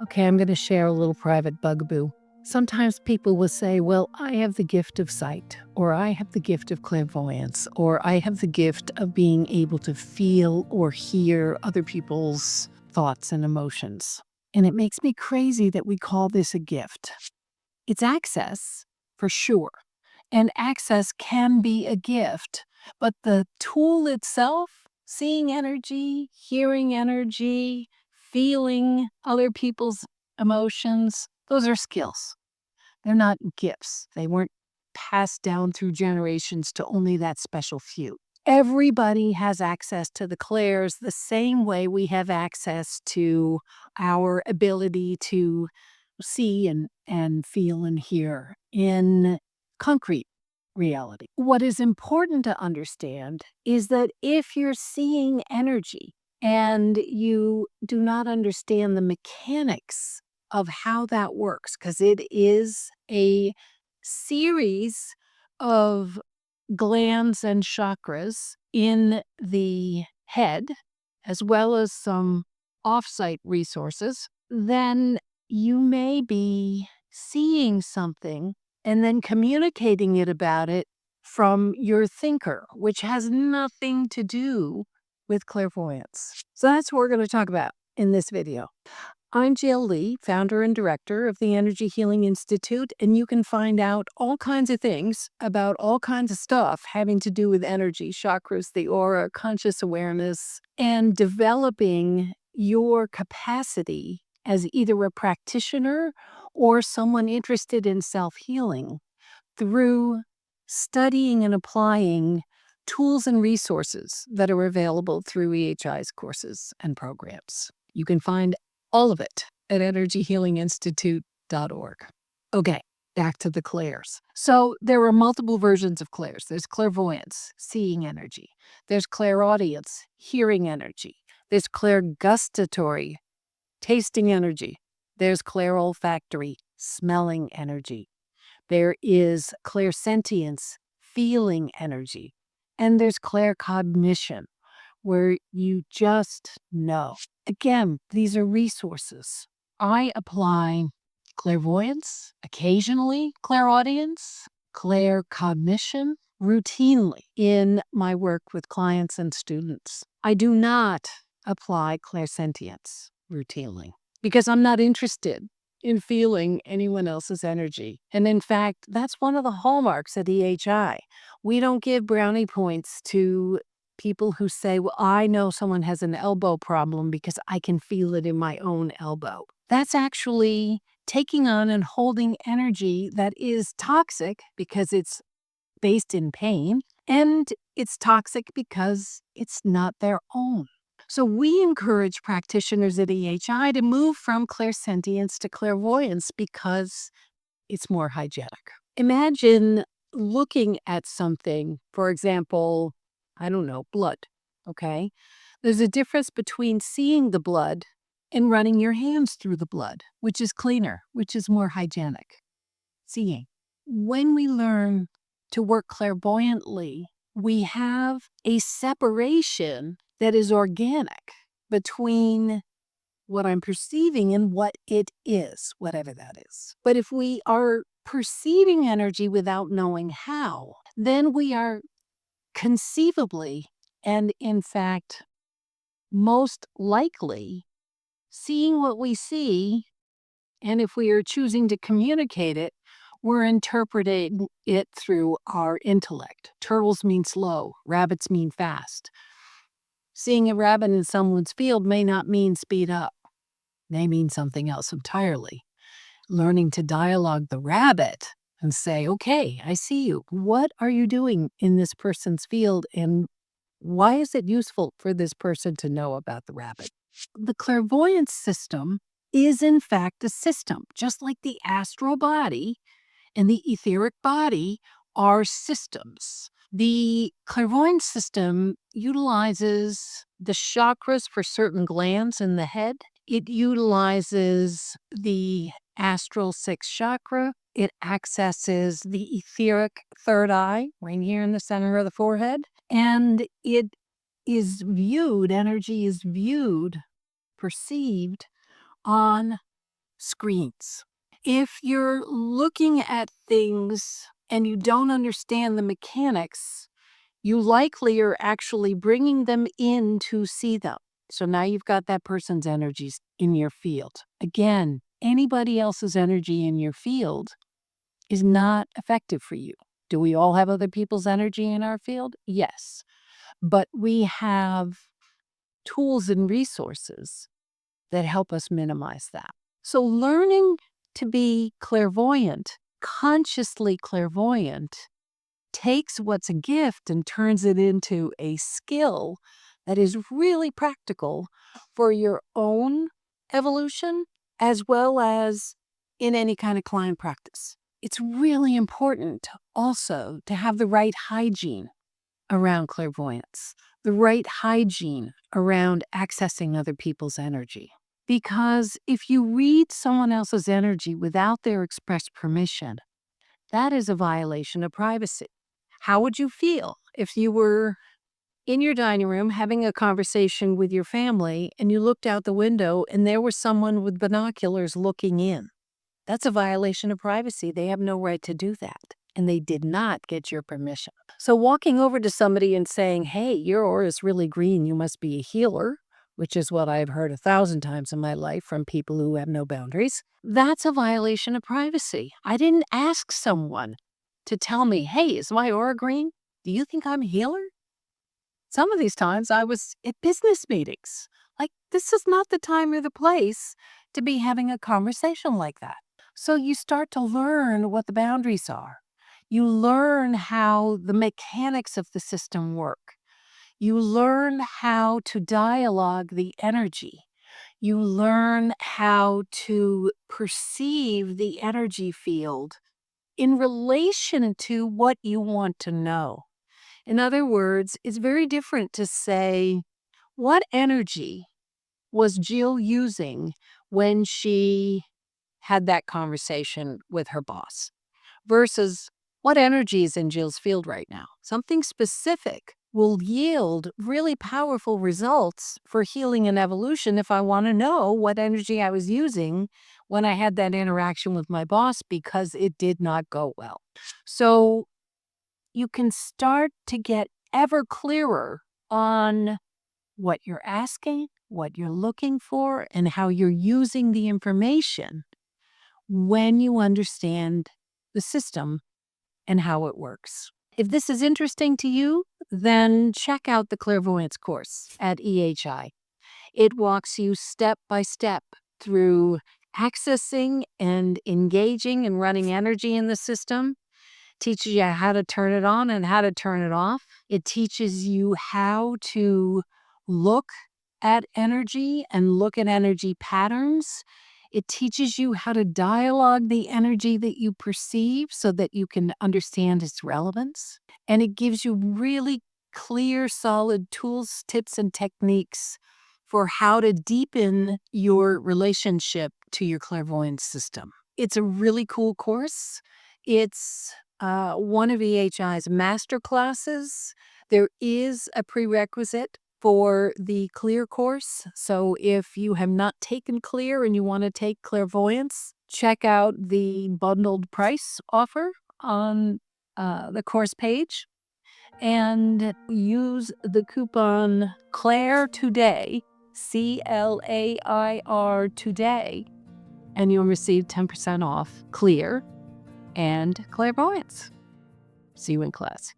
Okay, I'm going to share a little private bugaboo. Sometimes people will say, well, I have the gift of sight, or I have the gift of clairvoyance, or I have the gift of being able to feel or hear other people's thoughts and emotions. And it makes me crazy that we call this a gift. It's access, for sure. And access can be a gift, but the tool itself, seeing energy, hearing energy, feeling other people's emotions, those are skills. They're not gifts. They weren't passed down through generations to only that special few. Everybody has access to the clairs the same way we have access to our ability to see and feel and hear in concrete reality. What is important to understand is that if you're seeing energy and you do not understand the mechanics of how that works, because it is a series of glands and chakras in the head, as well as some offsite resources, then you may be seeing something and then communicating it about it from your thinker, which has nothing to do with clairvoyance. So that's what we're going to talk about in this video. I'm Jill Lee, founder and director of the Energy Healing Institute, and you can find out all kinds of things about all kinds of stuff having to do with energy, chakras, the aura, conscious awareness, and developing your capacity as either a practitioner or someone interested in self-healing through studying and applying tools and resources that are available through EHI's courses and programs. You can find all of it at energyhealinginstitute.org. Okay, back to the clairs. So there are multiple versions of clairs. There's clairvoyance, seeing energy. There's clairaudience, hearing energy. There's clairgustatory, tasting energy. There's clairolfactory, smelling energy. There is clairsentience, feeling energy. And there's claircognition, where you just know. Again, these are resources. I apply clairvoyance, occasionally clairaudience, claircognition, routinely in my work with clients and students. I do not apply clairsentience routinely because I'm not interested in feeling anyone else's energy. And in fact, that's one of the hallmarks at EHI. We don't give brownie points to people who say, well, I know someone has an elbow problem because I can feel it in my own elbow. That's actually taking on and holding energy that is toxic because it's based in pain, and it's toxic because it's not their own. So we encourage practitioners at EHI to move from clairsentience to clairvoyance because it's more hygienic. Imagine looking at something, for example, I don't know, blood, okay? There's a difference between seeing the blood and running your hands through the blood, which is cleaner, which is more hygienic. Seeing. When we learn to work clairvoyantly, we have a separation that is organic between what I'm perceiving and what it is, whatever that is. But if we are perceiving energy without knowing how, then we are conceivably and in fact most likely seeing what we see, and if we are choosing to communicate it, we're interpreting it through our intellect. Turtles mean slow, rabbits mean fast. Seeing a rabbit in someone's field may not mean speed up. They mean something else entirely. Learning to dialogue the rabbit and say, okay, I see you. What are you doing in this person's field, and why is it useful for this person to know about the rabbit? The clairvoyance system is in fact a system, just like the astral body and the etheric body are systems. The clairvoyance system utilizes the chakras for certain glands in the head. It utilizes the astral sixth chakra. It accesses the etheric third eye, right here in the center of the forehead. And it is viewed, energy is viewed, perceived on screens. If you're looking at things and you don't understand the mechanics, you likely are actually bringing them in to see them. So now you've got that person's energies in your field. Again, anybody else's energy in your field is not effective for you. Do we all have other people's energy in our field? Yes. But we have tools and resources that help us minimize that. So learning to be clairvoyant, consciously clairvoyant, takes what's a gift and turns it into a skill that is really practical for your own evolution as well as in any kind of client practice. It's really important also to have the right hygiene around clairvoyance, the right hygiene around accessing other people's energy. Because if you read someone else's energy without their express permission, that is a violation of privacy. How would you feel if you were in your dining room having a conversation with your family and you looked out the window and there was someone with binoculars looking in? That's a violation of privacy. They have no right to do that. And they did not get your permission. So walking over to somebody and saying, hey, your aura is really green, you must be a healer, which is what I've heard 1,000 times in my life from people who have no boundaries, that's a violation of privacy. I didn't ask someone to tell me, hey, is my aura green? Do you think I'm a healer? Some of these times I was at business meetings. Like, this is not the time or the place to be having a conversation like that. So you start to learn what the boundaries are. You learn how the mechanics of the system work. You learn how to dialogue the energy. You learn how to perceive the energy field in relation to what you want to know. In other words, it's very different to say, what energy was Jill using when she had that conversation with her boss versus what energy is in Jill's field right now. Something specific will yield really powerful results for healing and evolution if I want to know what energy I was using when I had that interaction with my boss because it did not go well. So you can start to get ever clearer on what you're asking, what you're looking for, and how you're using the information when you understand the system and how it works. If this is interesting to you, then check out the Clairvoyance course at EHI. It walks you step by step through accessing and engaging and running energy in the system, teaches you how to turn it on and how to turn it off. It teaches you how to look at energy and look at energy patterns. It teaches you how to dialogue the energy that you perceive so that you can understand its relevance. And it gives you really clear, solid tools, tips, and techniques for how to deepen your relationship to your clairvoyance system. It's a really cool course. It's one of EHI's master classes. There is a prerequisite for the Clear course. So if you have not taken Clear and you want to take Clairvoyance, check out the bundled price offer on the course page and use the coupon Claire today, CLAIR today, and you'll receive 10% off Clear and Clairvoyance. See you in class.